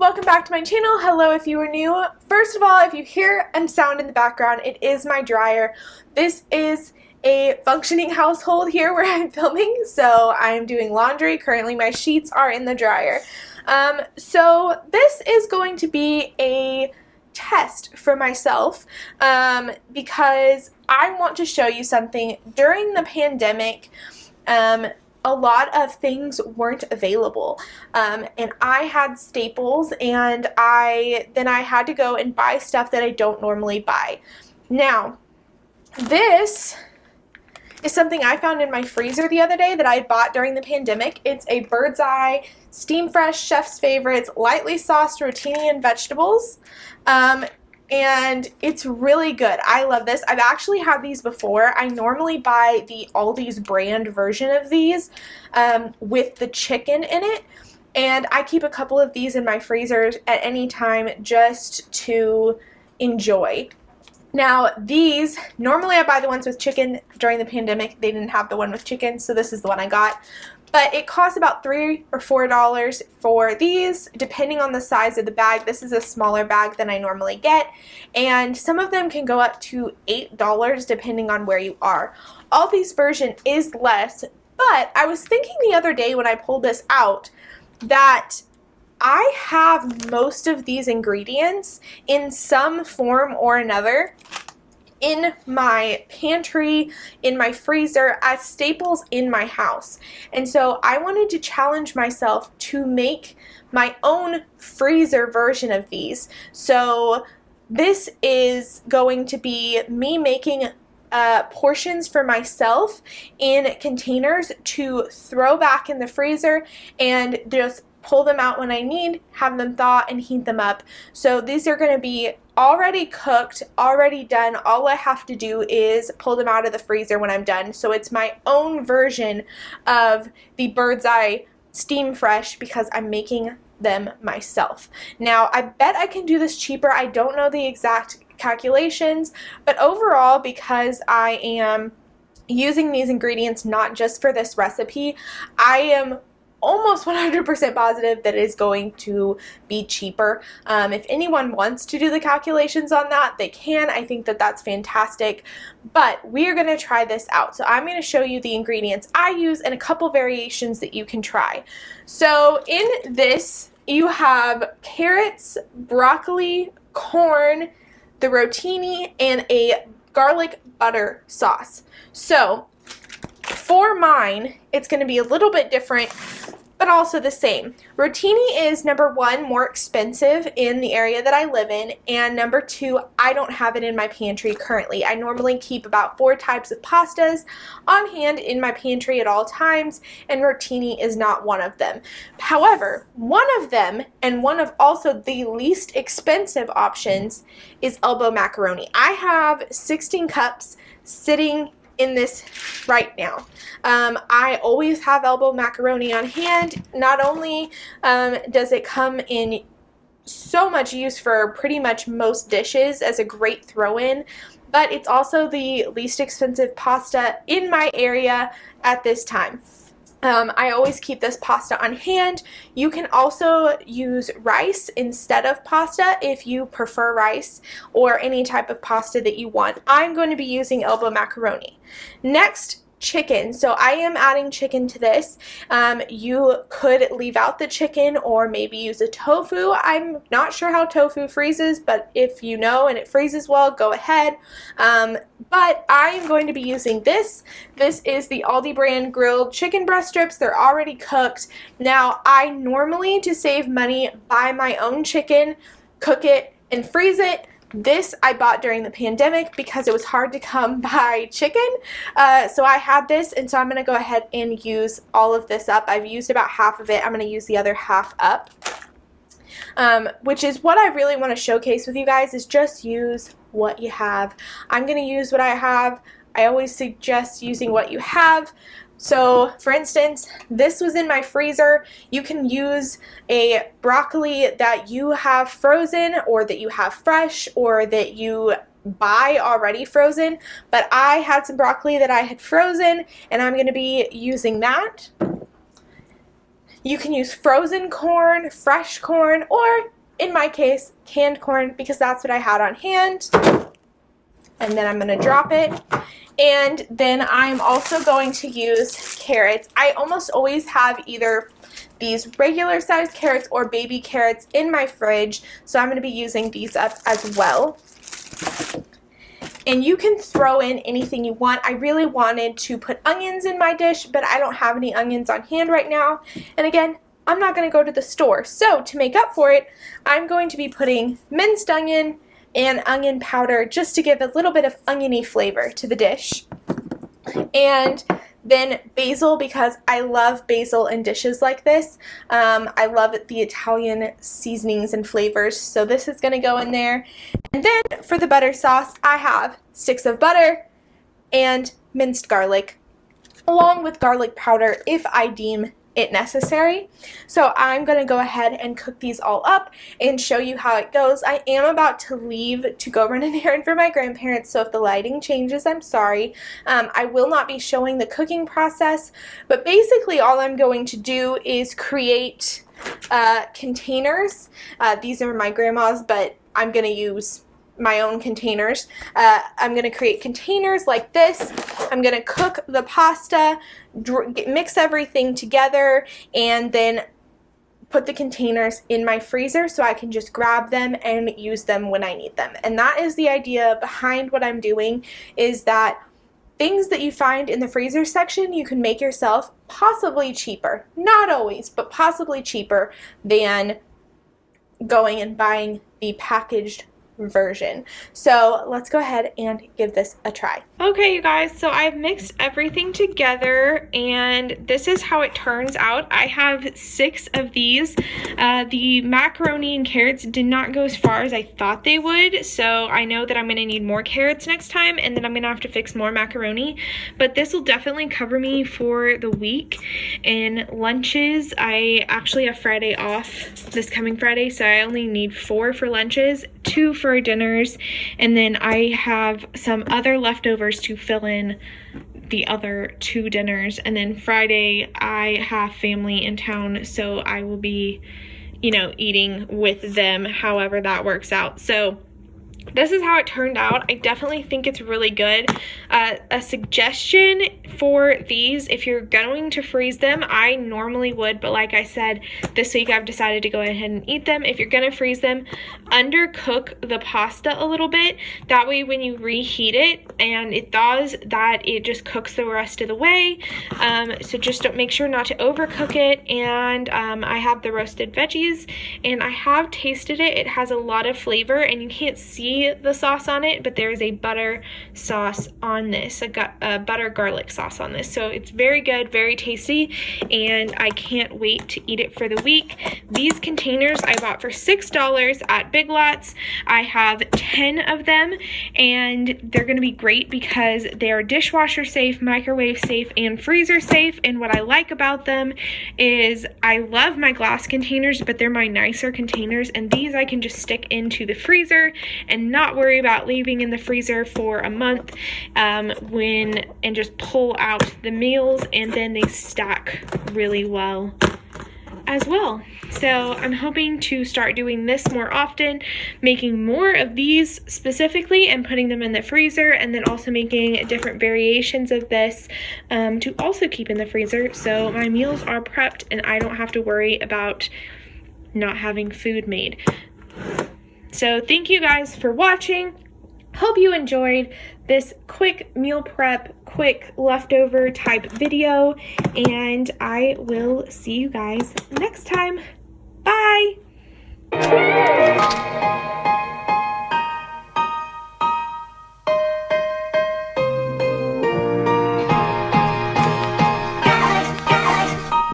welcome back to my channel. Hello if you are new. First of all, if you hear a sound in the background, it is my dryer. This is a functioning household here where I'm filming, so I'm doing laundry. Currently my sheets are in the dryer. So this is going to be a test for myself because I want to show you something. During the pandemic, a lot of things weren't available, and I had staples, and then I had to go and buy stuff that I don't normally buy. Now, this is something I found in my freezer the other day that I bought during the pandemic. It's a Bird's Eye Steam Fresh Chef's Favorites lightly sauced rotini and vegetables. And it's really good. I love this. I've actually had these before. I normally buy the Aldi's brand version of these with the chicken in it. And I keep a couple of these in my freezers at any time just to enjoy. Now these, normally I buy the ones with chicken. During the pandemic, they didn't have the one with chicken, so this is the one I got. But it costs about $3 or $4 for these, depending on the size of the bag. This is a smaller bag than I normally get, and some of them can go up to $8 depending on where you are. Aldi's version is less, but I was thinking the other day when I pulled this out that I have most of these ingredients in some form or another in my pantry, in my freezer, as staples in my house. And so I wanted to challenge myself to make my own freezer version of these. So this is going to be me making portions for myself in containers to throw back in the freezer and just pull them out when I need, have them thaw, and heat them up. So these are going to be already cooked, already done. All I have to do is pull them out of the freezer when I'm done. So it's my own version of the Bird's Eye Steam Fresh because I'm making them myself. Now, I bet I can do this cheaper. I don't know the exact calculations, but overall, because I am using these ingredients not just for this recipe, I am almost 100% positive that it is going to be cheaper. If anyone wants to do the calculations on that, they can. I think that that's fantastic, but we are going to try this out. So I'm going to show you the ingredients I use and a couple variations that you can try. So in this, you have carrots, broccoli, corn, the rotini, and a garlic butter sauce. So for mine, it's going to be a little bit different, but also the same. Rotini is, number one, more expensive in the area that I live in, and number two, I don't have it in my pantry currently. I normally keep about 4 types of pastas on hand in my pantry at all times, and rotini is not one of them. However, one of them, and one of also the least expensive options, is elbow macaroni. I have 16 cups sitting in this right now. I always have elbow macaroni on hand. Not only does it come in so much use for pretty much most dishes as a great throw-in, but it's also the least expensive pasta in my area at this time. I always keep this pasta on hand. You can also use rice instead of pasta if you prefer rice or any type of pasta that you want. I'm going to be using elbow macaroni. Next, chicken. So I am adding chicken to this. You could leave out the chicken or maybe use a tofu. I'm not sure how tofu freezes, but if you know and it freezes well, go ahead. But I am going to be using this. This is the Aldi brand grilled chicken breast strips. They're already cooked. Now, I normally, to save money, buy my own chicken, cook it, and freeze it. This I bought during the pandemic because it was hard to come by chicken. So I had this, and so I'm going to go ahead and use all of this up. I've used about half of it. I'm going to use the other half up, which is what I really want to showcase with you guys, is just use what you have. I'm going to use what I have. I always suggest using what you have. So, for instance, this was in my freezer. You can use a broccoli that you have frozen or that you have fresh or that you buy already frozen, but I had some broccoli that I had frozen, and I'm going to be using that. You can use frozen corn, fresh corn, or in my case, canned corn, because that's what I had on hand. And then I'm going to drop it. And then I'm also going to use carrots. I almost always have either these regular sized carrots or baby carrots in my fridge, so I'm going to be using these up as well. And you can throw in anything you want. I really wanted to put onions in my dish, but I don't have any onions on hand right now. And again, I'm not going to go to the store. So to make up for it, I'm going to be putting minced onion and onion powder just to give a little bit of oniony flavor to the dish. And then basil, because I love basil in dishes like this. I love the Italian seasonings and flavors, so this is going to go in there. And then for the butter sauce, I have sticks of butter and minced garlic, along with garlic powder if I deem it necessary. So I'm going to go ahead and cook these all up and show you how it goes. I am about to leave to go run an errand for my grandparents, so if the lighting changes, I'm sorry. I will not be showing the cooking process, but basically all I'm going to do is create containers. These are my grandma's, but I'm going to use my own containers. I'm going to create containers like this. I'm going to cook the pasta, mix everything together, and then put the containers in my freezer so I can just grab them and use them when I need them. And that is the idea behind what I'm doing, is that things that you find in the freezer section you can make yourself, possibly cheaper. Not always, but possibly cheaper than going and buying the packaged version. So let's go ahead and give this a try. Okay, you guys, so I've mixed everything together and this is how it turns out. I have 6 of these. The macaroni and carrots did not go as far as I thought they would, so I know that I'm going to need more carrots next time, and then I'm going to have to fix more macaroni, but this will definitely cover me for the week. And lunches, I actually have Friday off this coming Friday, so I only need 4 for lunches, 2 for dinners, and then I have some other leftovers to fill in the other 2 dinners. And then Friday I have family in town, so I will be, you know, eating with them, however that works out. So this is how it turned out. I definitely think it's really good. A suggestion for these, if you're going to freeze them, I normally would, but like I said, this week I've decided to go ahead and eat them. If you're going to freeze them, undercook the pasta a little bit. That way when you reheat it and it thaws, that it just cooks the rest of the way. So just don't, make sure not to overcook it. And I have the roasted veggies, and I have tasted it. It has a lot of flavor, and you can't see the sauce on it, but there's a butter sauce on this, a butter garlic sauce on this, so it's very good, very tasty, and I can't wait to eat it for the week. These containers I bought for $6 at Big Lots. I have 10 of them, and they're going to be great because they are dishwasher safe, microwave safe, and freezer safe. And what I like about them is I love my glass containers, but they're my nicer containers, and these I can just stick into the freezer and not worry about leaving in the freezer for a month, and just pull out the meals, and then they stack really well as well. So I'm hoping to start doing this more often, making more of these specifically and putting them in the freezer, and then also making different variations of this to also keep in the freezer, so my meals are prepped and I don't have to worry about not having food made. So thank you guys for watching. Hope you enjoyed this quick meal prep, quick leftover type video, and I will see you guys next time. Bye!